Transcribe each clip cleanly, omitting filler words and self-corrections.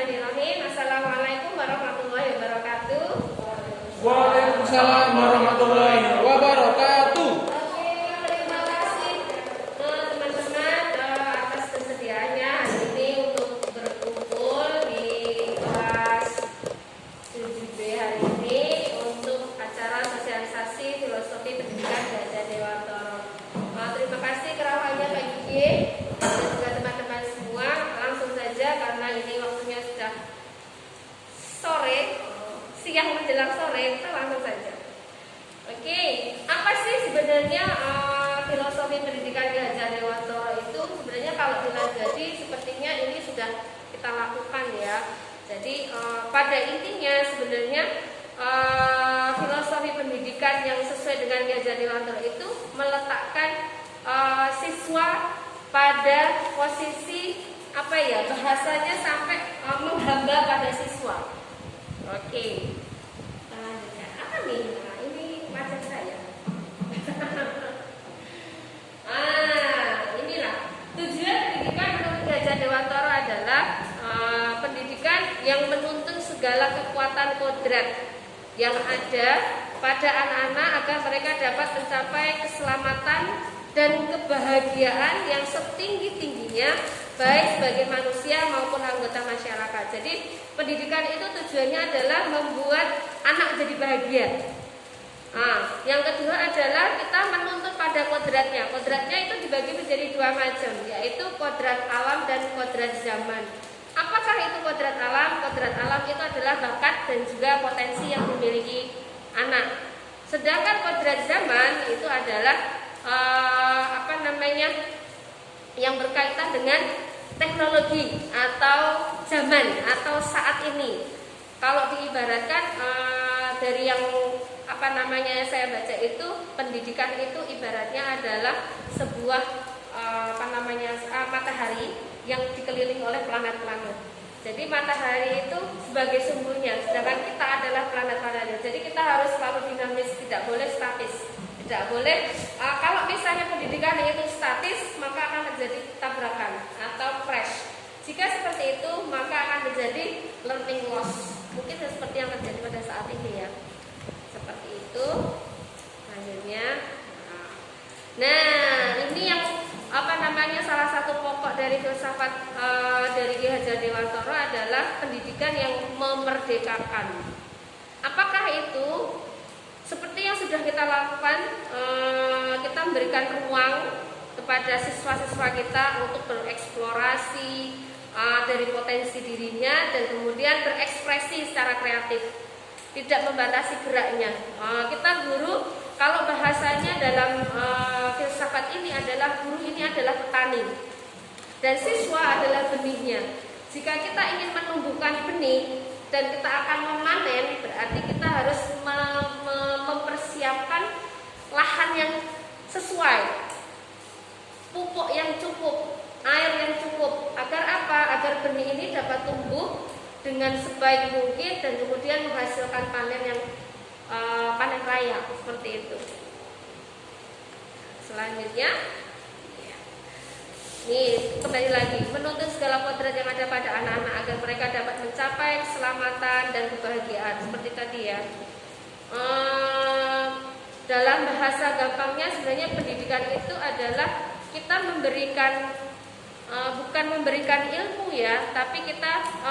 Bismillahirrahmanirrahim. Assalamualaikum warahmatullahi wabarakatuh. Waalaikumsalam warahmatullahi wabarakatuh. Oke, terima kasih teman-teman atas kesediaannya hari ini untuk berkumpul di kelas 7B hari ini untuk acara sosialisasi filosofi pendidikan Gajah Dewantara. Terima kasih kerawannya Pak Gigi dan juga teman-teman semua. Langsung saja karena ini waktunya sudah sore, siang menjelang sore, kita langsung saja. Oke, apa sih sebenarnya filosofi pendidikan Gajah Dewantara itu? Sebenarnya kalau dilajari sepertinya ini sudah kita lakukan ya. Jadi pada intinya sebenarnya filosofi pendidikan yang sesuai dengan Gajah Dewantara itu meletakkan siswa pada posisi bahasanya sampai menghamba pada siswa. Oke. Selanjutnya apa nih? Nah, ini wajah saya. Inilah tujuan pendidikan menurut Gajah Dewantara adalah pendidikan yang menuntun segala kekuatan kodrat yang ada pada anak-anak agar mereka dapat mencapai keselamatan dan kebahagiaan yang setinggi-tingginya baik sebagai manusia maupun anggota masyarakat. Jadi pendidikan itu tujuannya adalah membuat anak jadi bahagia. Yang kedua adalah kita menuntut pada kodratnya. Kodratnya itu dibagi menjadi dua macam, yaitu kodrat alam dan kodrat zaman. Apakah itu kodrat alam? Kodrat alam itu adalah bakat dan juga potensi yang dimiliki anak. Sedangkan kodrat zaman itu adalah yang berkaitan dengan teknologi atau zaman atau saat ini. Kalau diibaratkan dari yang saya baca itu, pendidikan itu ibaratnya adalah sebuah matahari yang dikelilingi oleh planet-planet. Jadi matahari itu sebagai sumbernya, sedangkan kita adalah planet-planetnya. Jadi kita harus selalu dinamis, tidak boleh statis. Tidak boleh, kalau misalnya pendidikan itu statis, maka akan terjadi tabrakan atau crash. Jika seperti itu, maka akan terjadi learning loss. Mungkin seperti yang terjadi pada saat ini ya. Seperti itu. Selanjutnya. Nah, ini yang salah satu pokok dari filsafat dari Gajah Dewantara adalah pendidikan yang memerdekakan. Apakah itu? Seperti yang sudah kita lakukan, kita memberikan ruang kepada siswa-siswa kita untuk bereksplorasi dari potensi dirinya dan kemudian berekspresi secara kreatif, tidak membatasi geraknya. Kita guru, kalau bahasanya dalam filsafat ini adalah guru ini adalah petani dan siswa adalah benihnya. Jika kita ingin menumbuhkan benih dan kita akan memanen, berarti kita harus mempersiapkan lahan yang sesuai, pupuk yang cukup, air yang cukup. Agar apa? Agar benih ini dapat tumbuh dengan sebaik mungkin dan kemudian menghasilkan panen raya, seperti itu. Selanjutnya, nih kembali lagi, menuntut segala kodrat yang ada pada anak-anak agar mereka dapat mencapai keselamatan dan kebahagiaan. Seperti tadi ya. Dalam bahasa gampangnya sebenarnya pendidikan itu adalah kita memberikan bukan memberikan ilmu ya, tapi kita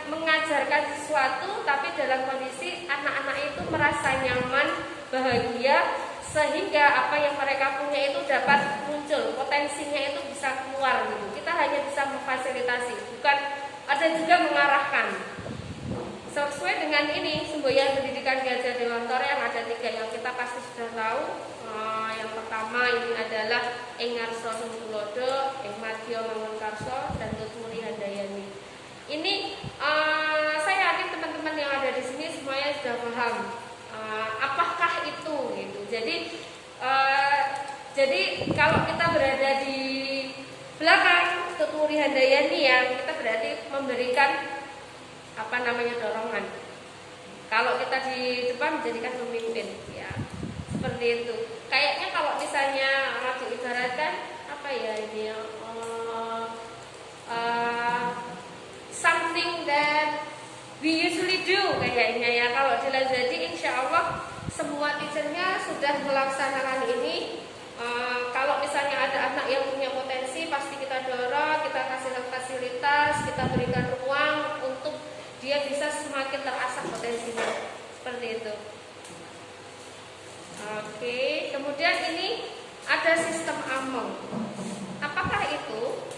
mengajarkan sesuatu, tapi dalam kondisi anak-anak itu merasa nyaman, bahagia, sehingga apa yang mereka punya itu dapat muncul, potensinya itu bisa keluar gitu. Kita hanya bisa memfasilitasi, bukan ada juga mengarahkan. Sesuai dengan ini semboyan pendidikan Gajah Dewantara yang ada 3 yang kita pasti sudah tahu. Yang pertama ini adalah Engarso Sungkulodo, Engmadyo Mangunkarso, dan Tutmuri Handayani. Ini saya yakin teman-teman yang ada di sini semuanya sudah paham apakah itu gitu. Jadi kalau kita berada di belakang Tutmuri Handayani ya, kita berarti memberikan dorongan. Kalau kita di depan menjadikan pemimpin ya, seperti itu. Kayaknya kalau misalnya diibaratkan something kayaknya ya. Kalau di Lazadi insya Allah semua teachernya sudah melaksanakan ini. Kalau misalnya ada anak yang punya potensi, pasti kita dorong, kita kasih fasilitas, kita berikan ruang untuk dia bisa semakin terasah potensinya. Seperti itu. Oke, kemudian ini ada sistem among. Apakah itu?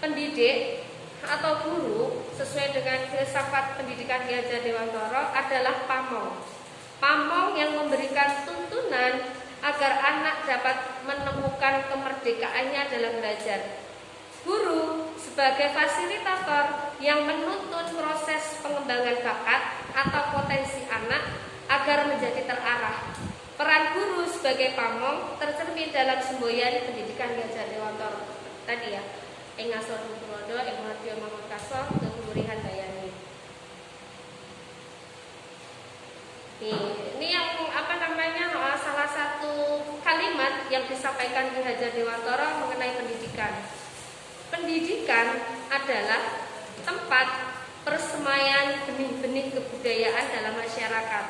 Pendidik atau guru sesuai dengan filsafat pendidikan Ki Hajar Dewantara adalah pamong. Pamong yang memberikan tuntunan agar anak dapat menemukan kemerdekaannya dalam belajar. Guru sebagai fasilitator yang menuntun proses pengembangan bakat atau potensi anak agar menjadi terarah. Peran guru sebagai pamong tercermin dalam semboyan pendidikan Ki Hajar Dewantara tadi ya. Ing ngasor Tulodo, ing Madya Mamakaso, Kemurihan Bayani. Ini yang salah satu kalimat yang disampaikan Ki Hajar Dewantara mengenai pendidikan. Pendidikan adalah tempat persemaian benih-benih kebudayaan dalam masyarakat.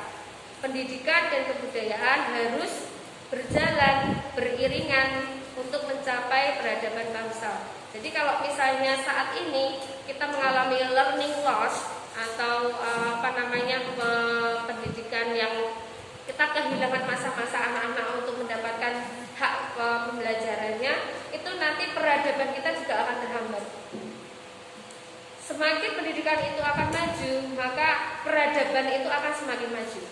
Pendidikan dan kebudayaan harus berjalan beriringan untuk mencapai peradaban bangsa. Jadi kalau misalnya saat ini kita mengalami learning loss atau pendidikan yang kita kehilangan masa-masa anak-anak untuk mendapatkan hak pembelajarannya, itu nanti peradaban kita juga akan terhambat. Semakin pendidikan itu akan maju, maka peradaban itu akan semakin maju.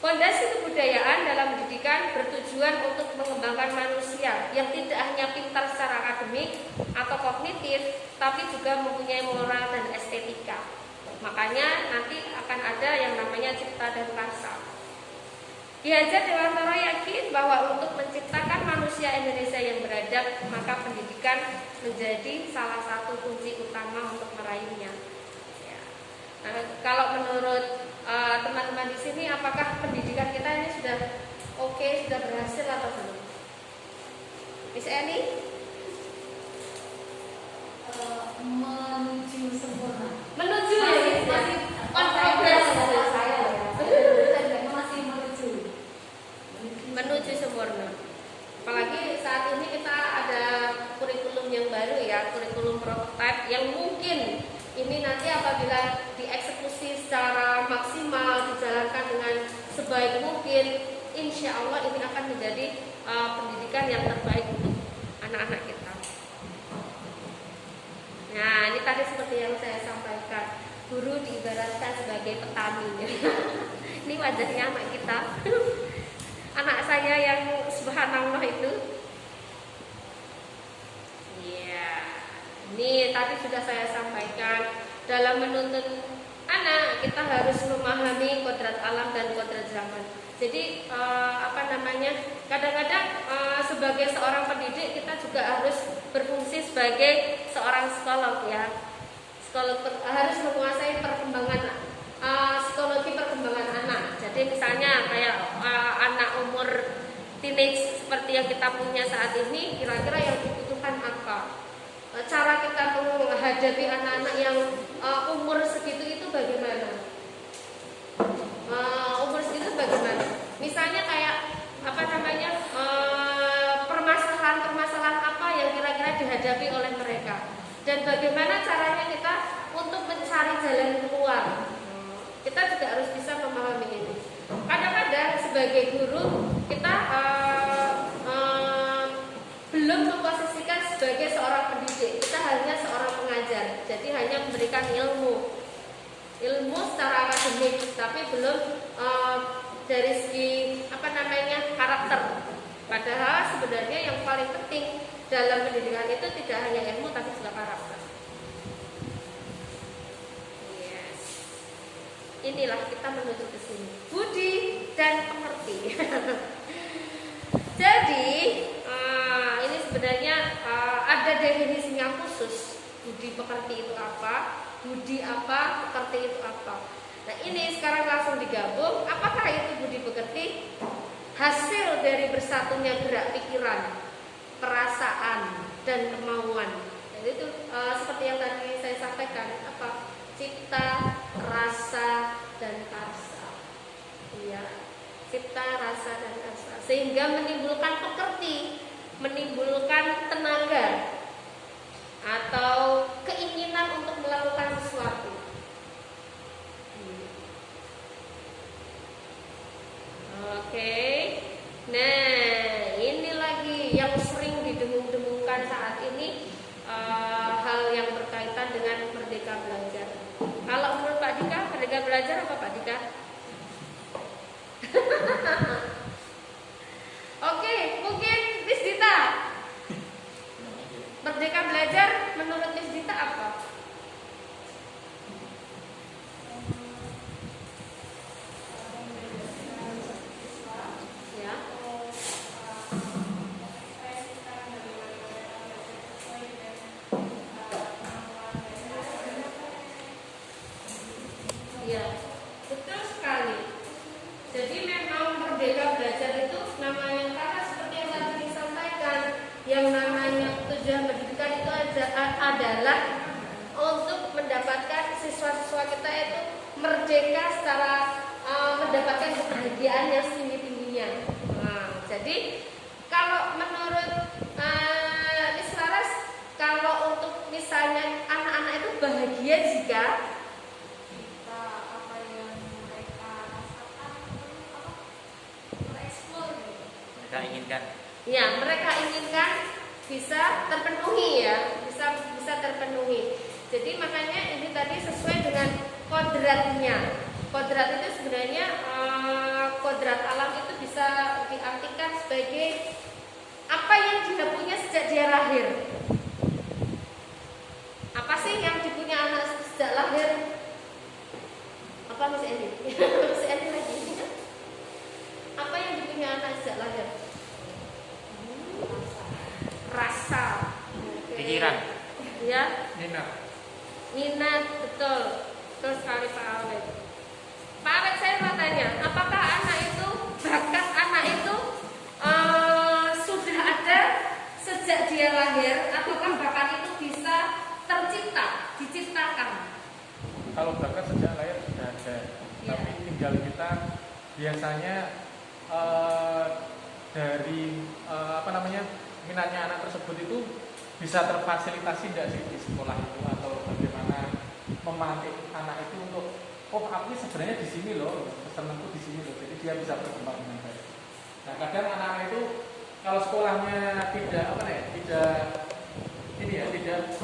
Fondasi kebudayaan dalam pendidikan bertujuan untuk mengembangkan manusia yang tidak hanya pintar secara akademik atau kognitif, tapi juga mempunyai moral dan estetika. Makanya nanti akan ada yang namanya cipta dan rasa. Ki Hajar Dewantara yakin bahwa untuk menciptakan manusia Indonesia yang beradab, maka pendidikan menjadi salah satu kunci utama untuk meraihnya. Ya. Nah, kalau menurut teman-teman di sini, apakah pendidikan kita ini sudah oke, sudah berhasil atau belum? Miss Eni? Menuju sempurna. Menuju masih on progress. Saya masih menuju sempurna. Apalagi saat ini kita ada kurikulum yang baru ya, kurikulum prototype yang mungkin ini nanti apabila dieksekusi secara maksimal, dijalankan dengan sebaik mungkin, insya Allah ini akan menjadi pendidikan yang terbaik untuk anak-anak kita. Nah, ini tadi seperti yang saya sampaikan, guru diibaratkan sebagai petani. Ini wajahnya anak kita. Anak saya yang subhanallah itu. Iya. Ini tadi sudah saya sampaikan, dalam menuntun anak kita harus memahami kodrat alam dan kodrat zaman. Jadi kadang-kadang sebagai seorang pendidik kita juga harus berfungsi sebagai seorang psikolog ya. Psikolog harus menguasai perkembangan psikologi perkembangan anak. Jadi misalnya kayak anak umur teenage seperti yang kita punya saat ini, kira-kira yang dibutuhkan apa? Cara kita menghadapi anak-anak yang umur segitu itu bagaimana? Umur segitu bagaimana? Misalnya kayak permasalahan apa yang kira-kira dihadapi oleh mereka, dan bagaimana caranya kita untuk mencari jalan keluar. Kita juga harus bisa memahami ini. Kadang-kadang sebagai guru kita belum memposisikan sebagai seorang pendidik, kita hanya seorang pengajar. Jadi hanya memberikan ilmu secara akademik, tapi belum dari segi karakter. Padahal sebenarnya yang paling penting dalam pendidikan itu tidak hanya ilmu, tapi juga karakter. Yes. Inilah kita menuju ke sini. Budi dan pengerti. Jadi ini sebenarnya ada definisinya khusus. Budi pekerti itu apa? Budi apa? Pekerti itu apa? Nah ini sekarang langsung digabung. Apakah itu budi pekerti? Hasil dari bersatunya gerak pikiran, perasaan, dan kemauan. Jadi itu seperti yang tadi saya sampaikan, cipta, sehingga menimbulkan pekerti, menimbulkan tenaga atau keinginan untuk melakukan sesuatu. Oke. Nah, ini lagi yang sering didengung-dengungkan saat ini, hal yang berkaitan dengan merdeka belajar. Kalau menurut Pak Dika, merdeka belajar apa Pak Dika? Oke, mungkin Miss Dita. Merdeka belajar menurut Miss Dita apa? Ya. Ya, betul sekali. Jadi memang merdeka belajar itu namanya, karena seperti yang tadi disampaikan, yang namanya tujuan pendidikan itu adalah untuk mendapatkan siswa-siswa kita itu merdeka secara mendapatkan kebahagiaan yang tinggi-tingginya. Nah, jadi kalau menurut Miss Laras, kalau untuk misalnya anak-anak itu bahagia jika Apa yang mereka rasakan bereksplor gitu. Mereka inginkan. ya mereka inginkan bisa terpenuhi, ya bisa terpenuhi. Jadi makanya ini tadi sesuai dengan kodratnya. Kodrat itu sebenarnya kodrat alam itu bisa diartikan sebagai apa yang dia punya sejak dia lahir. Apa sih yang dipunya anak sejak lahir? Apa Miss Endi? Miss Endi lagi. Apa yang dipunya anak sejak lahir? Rasa. Oke. Pikiran. Ya. Minat, betul. Betul sekali Pak Awet. Pak Awet, saya mau tanya, apakah anak itu, bakat anak itu sudah ada sejak dia lahir, ataukah bakat itu bisa diciptakan? Kalau bakat sejak lahir sudah ada, Ya. tapi tinggal kita biasanya dari minatnya anak tersebut itu bisa terfasilitasi tidak sih di sekolah itu, atau bagaimana memantik anak itu untuk aku ini sebenarnya di sini loh, senengku di sini loh, jadi dia bisa berkembang dengan baik. Nah, kadang anak-anak itu kalau sekolahnya tidak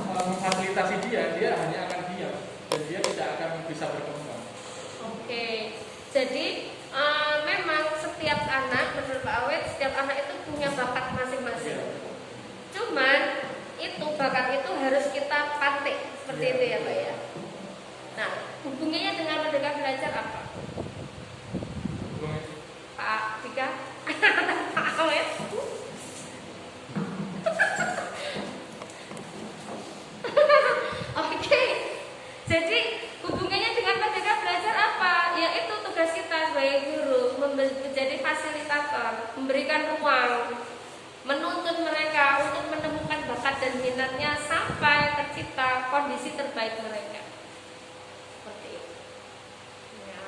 memfasilitasi dia hanya akan diam dan dia tidak akan bisa berkembang. Oke, jadi memang setiap anak, menurut Pak Awet, setiap anak itu punya bakat masing-masing. Cuman itu bakat itu harus kita pantik seperti itu ya Pak ya. Nah, hubungannya dengan merdeka belajar apa? Pak Dika? Pak Awet? Oke, jadi hubungannya dengan merdeka belajar apa? Yaitu tugas kita sebagai guru menjadi fasilitator, memberikan ruang, menuntun mereka untuk menemukan bakat dan minatnya sampai tercipta kondisi terbaik mereka. Seperti itu. Ya.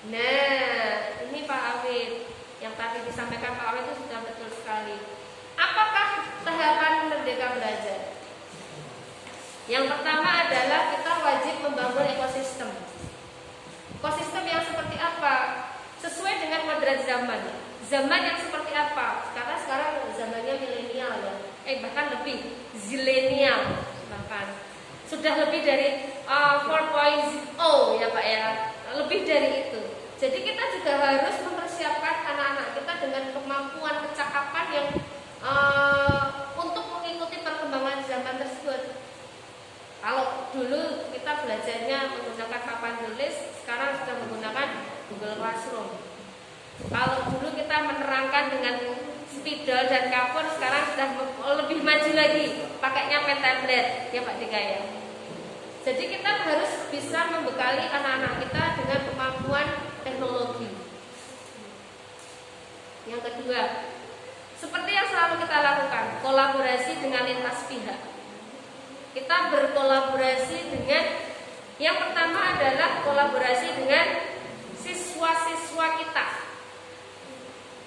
Nah, ini Pak Awid yang tadi disampaikan Pak Awid itu sudah betul sekali. Apakah tahapan merdeka belajar? Yang pertama adalah kita wajib membangun ekosistem. Ekosistem yang seperti apa? Sesuai dengan kodrat zaman. Zaman yang seperti apa? Karena sekarang zamannya milenial ya. Bahkan lebih zilenial, bahkan sudah lebih dari 4.0 ya Pak ya. Lebih dari itu. Jadi kita juga harus mempersiapkan anak-anak kita dengan kemampuan kecakapan yang untuk mengikuti perkembangan zaman tersebut. Kalau dulu kita belajarnya menggunakan papan tulis, sekarang sudah menggunakan Google Classroom. Kalau dulu kita menerangkan dengan spidol dan kapur, sekarang sudah lebih maju lagi, pakainya pen tablet, ya Pak Dika ya. Jadi kita harus bisa membekali anak-anak kita dengan kemampuan teknologi. Yang kedua, seperti yang selalu kita lakukan, kolaborasi dengan lintas pihak. Kita berkolaborasi dengan, yang pertama adalah kolaborasi dengan siswa siswa-siswa kita,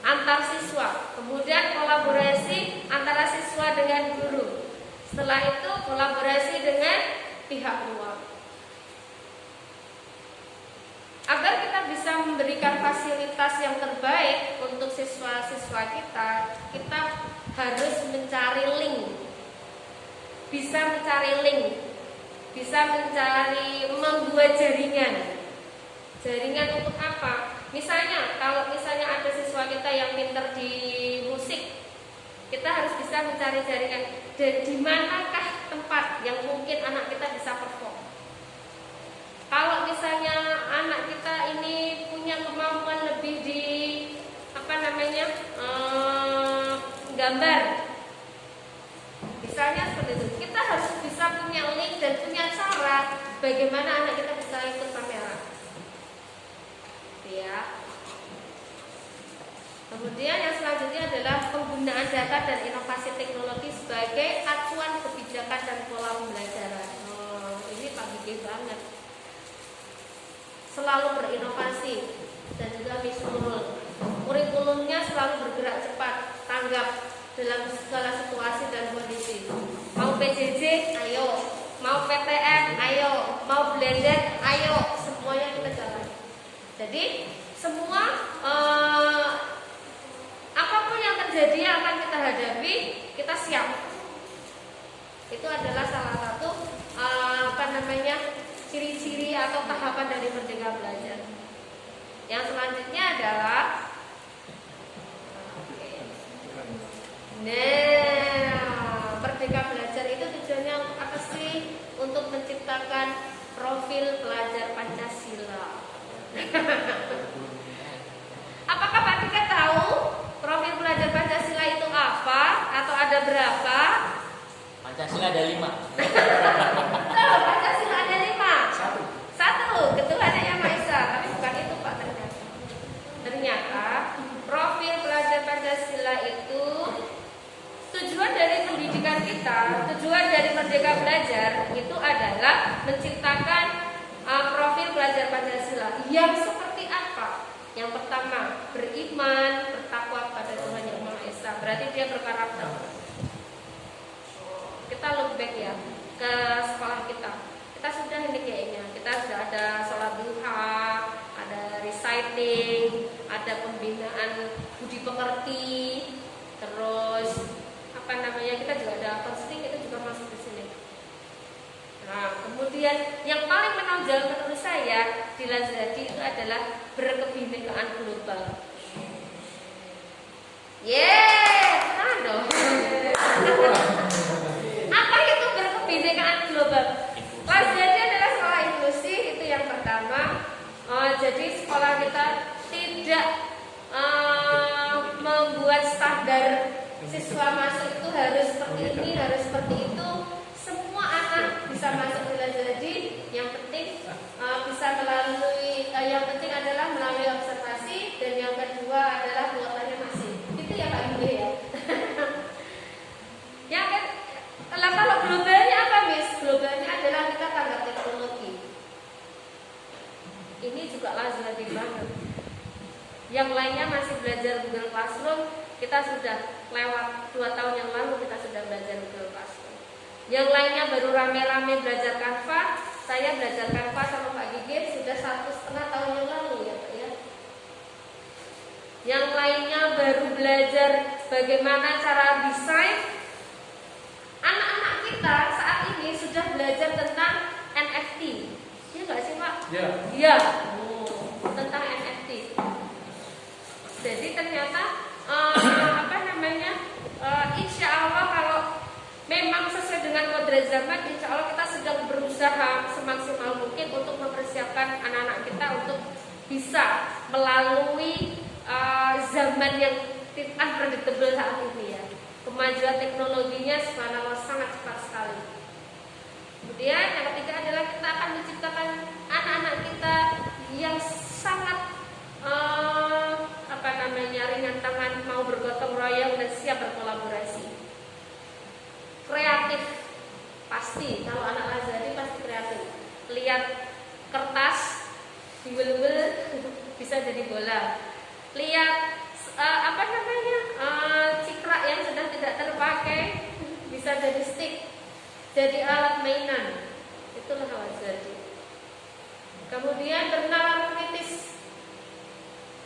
antar siswa, kemudian kolaborasi antara siswa dengan guru, setelah itu kolaborasi dengan pihak luar. Agar kita bisa memberikan fasilitas yang terbaik untuk siswa-siswa kita, kita harus mencari link. Bisa mencari link, bisa mencari, membuat jaringan. Jaringan untuk apa? Misalnya, kalau misalnya ada siswa kita yang pintar di musik, kita harus bisa mencari jaringan. Dan di manakah tempat yang mungkin anak kita bisa perform? Kalau misalnya anak kita ini punya kemampuan lebih di gambar, misalnya seperti itu, kita harus bisa punya link dan punya cara bagaimana anak kita bisa ikut kamera, ya. Kemudian yang selanjutnya adalah penggunaan data dan inovasi teknologi sebagai acuan kebijakan dan pola pembelajaran. Ini Pak Gigi banget. Selalu berinovasi dan juga misuul. Kurikulumnya selalu bergerak cepat, tanggap dalam segala situasi dan kondisi. Mau PJJ, ayo. Mau PTM, ayo. Mau belajar, ayo. Semuanya kita jalan. Jadi semua apapun yang terjadi yang akan kita hadapi, kita siap. Itu adalah salah satu ciri-ciri atau tahapan dari Merdeka Belajar. Yang selanjutnya adalah Merdeka Belajar itu tujuannya apa sih? Untuk menciptakan profil pelajar Pancasila. Apakah Pak Tika tahu profil pelajar Pancasila itu apa? Atau ada berapa? Pancasila ada 5. Betul, Pancasila ada 5. Satu, ketuhanan Yang Maha Esa. Tapi bukan itu Pak ternyata. Ternyata profil pelajar Pancasila itu tujuan dari pendidikan kita, tujuan dari Merdeka Belajar itu adalah menciptakan profil pelajar Pancasila yang seperti apa? Yang pertama, beriman, bertakwa pada Tuhan Yang Maha Esa. Berarti dia berkarakter. Kita look back ya ke sekolah kita. Kita sudah ini kayaknya. Kita sudah ada sholat duha, ada reciting, ada pembinaan budi pekerti, terus kita juga ada counseling, itu juga masuk di sini. Nah, kemudian yang paling menonjol menurut saya di Lazadi itu adalah berkebinekaan global. Senang dong. Apa itu berkebinekaan global? Lazadi adalah sekolah inklusi, itu yang pertama. Jadi sekolah kita tidak membuat standar siswa masuk itu harus seperti ini, harus seperti itu. Semua anak bisa masuk di Lazadi. Yang penting bisa melalui, yang penting adalah melalui observasi, dan yang kedua adalah kuotanya masih. Itu ya Pak Gede ya. Yang kalau globalnya apa Miss? Globalnya adalah kita tanggap teknologi. Ini juga Lazadi banget. Yang lainnya masih belajar Google Classroom. Kita sudah lewat 2 tahun yang lalu kita sudah belajar Google Classroom. Yang lainnya baru rame-rame belajar Canva. Saya belajar Canva sama Pak Gigit sudah 1,5 tahun yang lalu ya Pak ya. Yang lainnya baru belajar bagaimana cara desain. Anak-anak kita saat ini sudah belajar tentang NFT. Iya nggak sih Pak? Iya. Tentang NFT. Jadi ternyata insya Allah kalau memang sesuai dengan kodrat zaman, insya Allah kita sedang berusaha semaksimal mungkin untuk mempersiapkan anak-anak kita untuk bisa melalui zaman yang unpredictable saat ini ya. Kemajuan teknologinya subhanallah sangat cepat sekali. Kemudian yang ketiga adalah kita akan menciptakan anak-anak kita yang sangat ringan tangan, mau bergotong royong dan siap berkolaborasi. Kreatif pasti, kalau anak Lazadi pasti kreatif. Lihat kertas diwel-wel bisa jadi bola. Lihat cikrak yang sudah tidak terpakai bisa jadi stick, jadi alat mainan. Itulah wazadi. Kemudian bernalar kritis.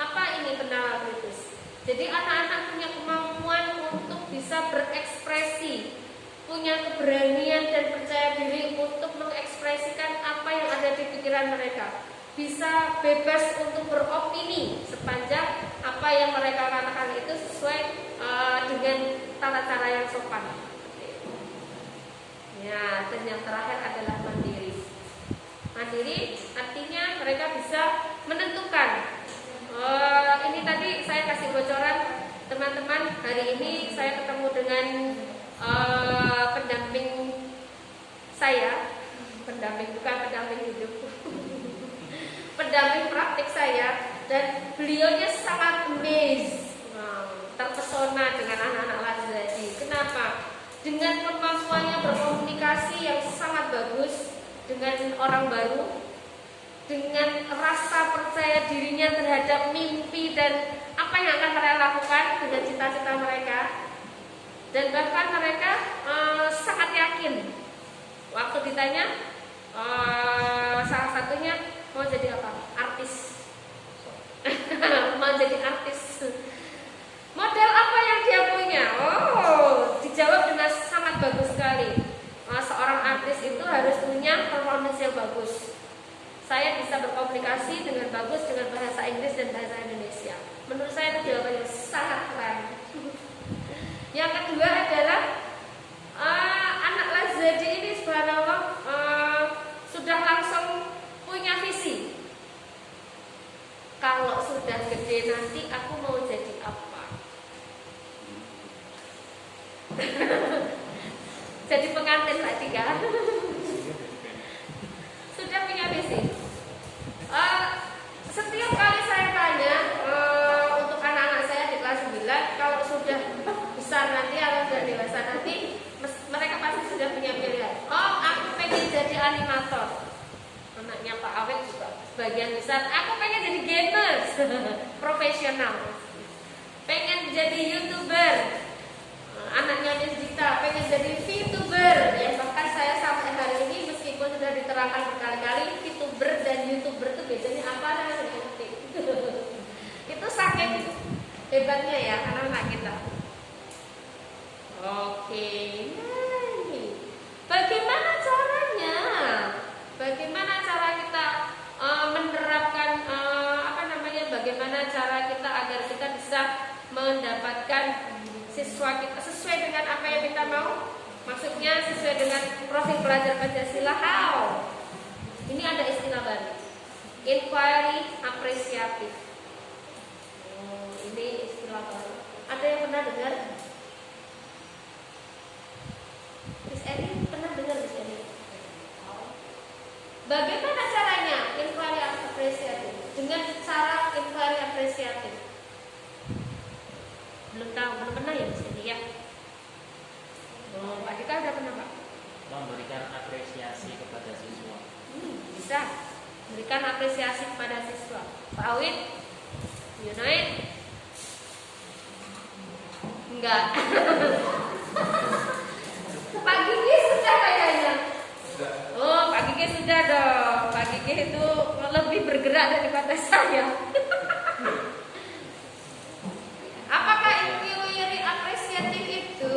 Apa ini bernalar kritis? Jadi anak-anak punya kemampuan untuk bisa berekspresi, punya keberanian dan percaya diri untuk mengekspresikan apa yang ada di pikiran mereka. Bisa bebas untuk beropini sepanjang apa yang mereka katakan itu sesuai dengan tata cara yang sopan. Ya, dan yang terakhir adalah mandiri. Mandiri artinya mereka bisa menentukan. Ini tadi saya kasih bocoran teman-teman. Hari ini saya ketemu dengan pendamping saya, bukan pendamping hidup, pendamping praktik saya, dan beliaunya sangat amazed, terpesona dengan anak-anak Lazadi. Kenapa? Dengan kemampuannya berkomunikasi yang sangat bagus dengan orang baru, dengan rasa percaya dirinya terhadap mimpi dan apa yang akan mereka lakukan dengan cita-cita mereka, dan bahkan mereka sangat yakin waktu ditanya salah satunya mau jadi apa? Artis. Mau jadi artis. Model apa yang dia punya? Dijawab dengan sangat bagus sekali. Seorang artis itu harus punya performance yang bagus. Saya bisa berkomunikasi dengan bagus dengan bahasa Inggris dan bahasa Indonesia. Menurut saya itu jawabannya sangat keren. Yang kedua adalah anak Lazadi ini subhanallah sudah langsung punya visi. Kalau sudah gede nanti aku mau jadi apa? Jadi pengantin tadi kan? Sudah punya visi. Setiap kali saya tanya untuk anak-anak saya di kelas 9, kalau sudah besar nanti atau sudah dewasa nanti, mereka pasti sudah punya pilihan. Aku pengen jadi animator. Anaknya Pak Awet juga sebagian besar. Aku pengen jadi gamers profesional. Pengen jadi YouTuber. Anaknya Miss Dita pengen jadi VTuber. Ya bahkan saya sampai hari ini meskipun sudah diterangkan berkali-kali VTuber dan YouTuber itu bedanya apa, saya sudah ngerti. Itu saking hebatnya ya anak-anak kita. Oke, nah ini bagaimana caranya? Bagaimana cara kita menerapkan bagaimana cara kita agar kita bisa mendapatkan siswa kita sesuai dengan apa yang kita mau? Maksudnya sesuai dengan profil pelajar Pancasila. How? Ini ada istilah baru, inquiry apresiatif. Ini istilah baru. Ada yang pernah dengar? Miss Eri pernah dengar Miss Eri? Bagaimana caranya inquiry apresiatif? Dengan cara inquiry apresiatif. Belum tahu, belum pernah ya Miss Eri ya? Pak Dika udah pernah Pak? Memberikan apresiasi kepada siswa. Bisa berikan apresiasi kepada siswa. Pak Awit, you know it? Enggak. Pak Gigi sudah kayaknya. Pak Gigi sudah dong. Pak Gigi itu lebih bergerak daripada saya. Apakah inquiry apresiatif itu?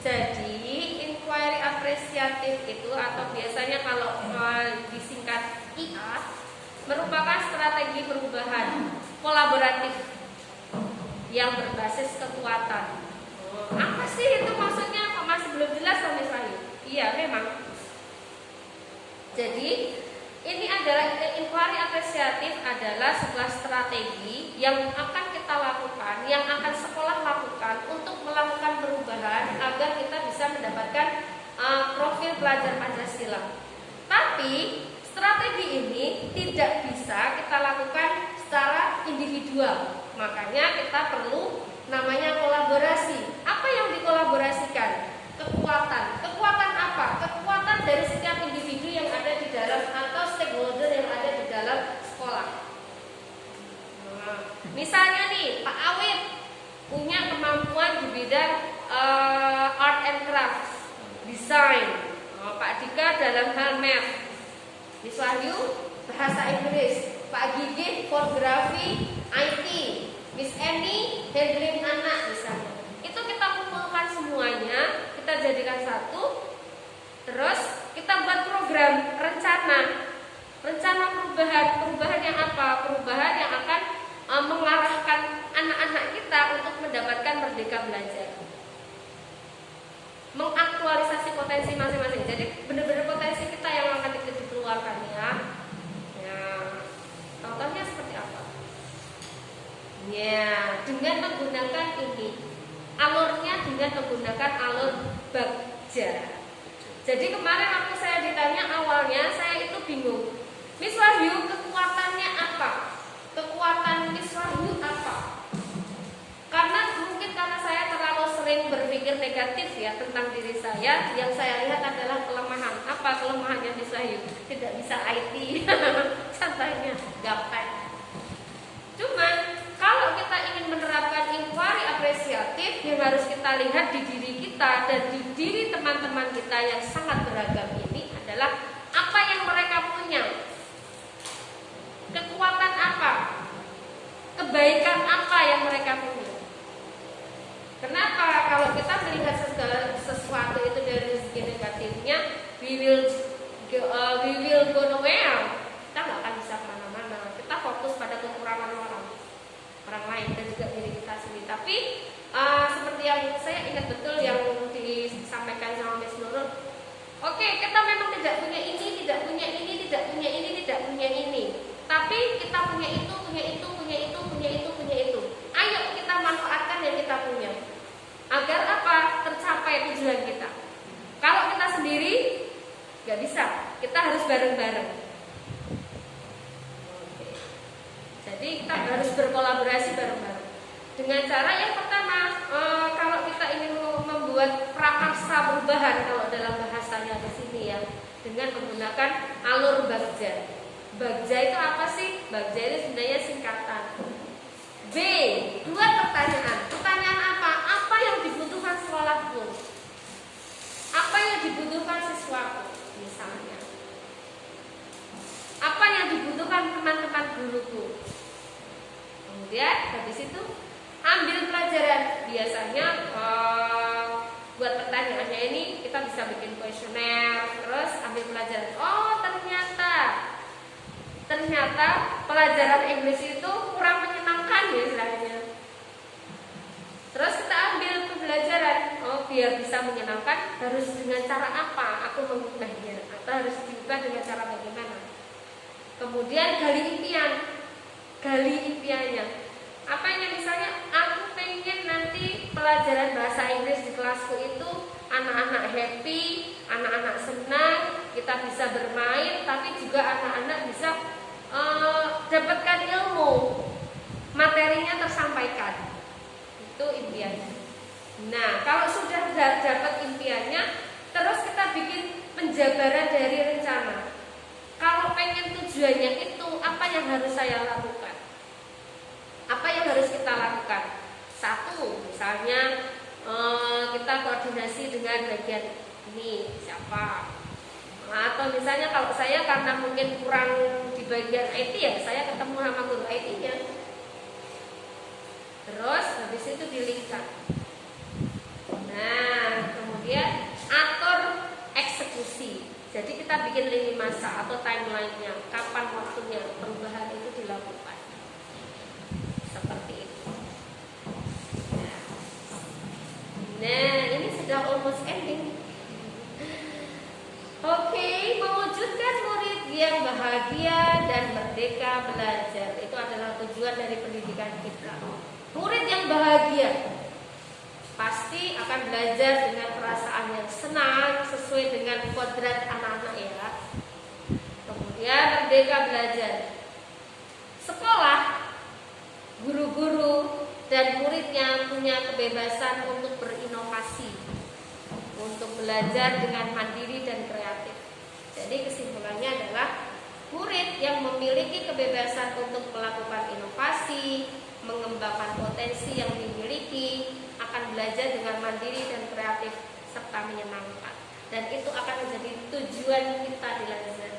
Jadi inquiry apresiatif itu atau biasanya kalau disingkat IA merupakan strategi perubahan kolaboratif yang berbasis kekuatan. Apa sih itu maksudnya? Kok masih belum jelas sampai saya? Iya memang. Jadi ini adalah inquiry apresiatif adalah sebuah strategi yang akan kita lakukan, yang akan sekolah lakukan untuk melakukan perubahan agar kita bisa mendapatkan profil pelajar Pancasila. Tapi strategi ini tidak bisa kita lakukan secara individual. Makanya kita perlu namanya kolaborasi. Apa yang dikolaborasikan? Kekuatan. Kekuatan apa? Kekuatan dari setiap individu yang ada di dalam atau stakeholder yang ada di dalam sekolah. desain, Pak Dika dalam hal math, Miss Wahyu bahasa Inggris, Pak Gigi fotografi, IT, Miss Eni handling anak misalnya. Itu kita kumpulkan semuanya, kita jadikan satu, terus kita buat program rencana perubahan yang apa? Perubahan yang akan mengarahkan anak-anak kita untuk mendapatkan merdeka belajar, mengaktualisasi potensi masing-masing. Jadi benar-benar potensi kita yang akan dikeluarkan ya. Contohnya seperti apa? Ya, dengan menggunakan ini, alurnya dengan menggunakan alur bagja. Jadi kemarin waktu saya ditanya awalnya, saya itu bingung. Miss Wahyu kekuatannya apa? Kekuatan Miss Wahyu apa? Karena saya terlalu sering berpikir negatif ya tentang diri saya, yang saya lihat adalah kelemahan. Apa kelemahannya Miss Wahyu? Tidak bisa IT. Contohnya gampang. Cuman kalau kita ingin menerapkan inquiry apresiatif, yang harus kita lihat di diri kita dan di diri teman-teman kita yang sangat beragam ini adalah apa yang mereka punya, kekuatan apa, kebaikan apa yang mereka punya. Kenapa kalau kita melihat sesuatu itu dari segi negatifnya, we will go nowhere. Kita nggak akan bisa kemana-mana. Kita fokus pada kekurangan orang lain dan juga diri kita sendiri. Tapi seperti yang saya ingat betul yang disampaikan sama Miss Nurul. Oke, kita memang tidak punya ini, tidak punya ini, tidak punya ini, tidak punya ini. Tapi kita punya itu, punya itu, punya itu, punya itu, punya itu. Ayo kita manfaatkan yang kita punya. Agar apa? Tercapai tujuan kita. Kalau kita sendiri nggak bisa, kita harus bareng-bareng. Oke. Jadi kita harus berkolaborasi bareng-bareng. Dengan cara yang pertama, kalau kita ingin membuat prakarsa perubahan, kalau dalam bahasanya di sini ya, dengan menggunakan alur bagja. Bagja itu apa sih? Bagja itu sebenarnya singkatan. B. Buat pertanyaan. Pertanyaan apa? Apa yang dibutuhkan sekolahku? Apa yang dibutuhkan siswaku? Misalnya. Apa yang dibutuhkan teman-teman guruku? Kemudian habis itu ambil pelajaran. Biasanya buat pertanyaannya ini kita bisa bikin kuesioner, terus ambil pelajaran. Oh, ternyata pelajaran Inggris itu kurang menyenangkan ya istilahnya. Terus kita ambil pembelajaran. Oh, biar bisa menyenangkan harus dengan cara apa aku mengubahnya, atau harus diubah dengan cara bagaimana. Kemudian gali impiannya. Apanya? Misalnya aku pengen nanti pelajaran bahasa Inggris di kelasku itu anak-anak happy, anak-anak senang, kita bisa bermain, tapi juga anak-anak bisa dapatkan ilmu, materinya tersampaikan. Itu impiannya. Nah, kalau sudah dapat impiannya, terus kita bikin penjabaran dari rencana. Kalau pengen tujuannya itu, apa yang harus saya lakukan? Apa yang harus kita lakukan? Satu, misalnya kita koordinasi dengan bagian ini siapa? Atau misalnya kalau saya karena mungkin kurang di bagian IT ya, saya ketemu sama guru IT-nya. Terus habis itu dilingkar. Nah, kemudian atur eksekusi. Jadi kita bikin lini masa atau timeline-nya, kapan waktunya perubahan itu dilakukan. Seperti itu. Nah, ini sudah almost ending. Oke, mewujudkan murid yang bahagia dan merdeka belajar. Itu adalah tujuan dari pendidikan kita. Murid yang bahagia pasti akan belajar dengan perasaan yang senang sesuai dengan kodrat anak-anak ya. Kemudian merdeka belajar. Sekolah, guru-guru dan muridnya punya kebebasan untuk berinovasi, untuk belajar dengan mandiri dan kreatif. Jadi kesimpulannya adalah murid yang memiliki kebebasan untuk melakukan inovasi, mengembangkan potensi yang dimiliki, akan belajar dengan mandiri dan kreatif serta menyenangkan. dan itu akan menjadi tujuan kita di Lazar.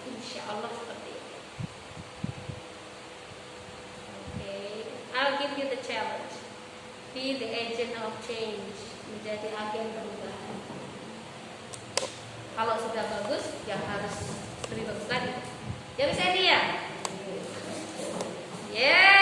Insya Allah seperti itu. Okay, I'll give you the challenge. Be the agent of change, menjadi agen perubahan. Kalau sudah bagus, ya harus lebih bagus lagi. Ya bisa dia. Yeah.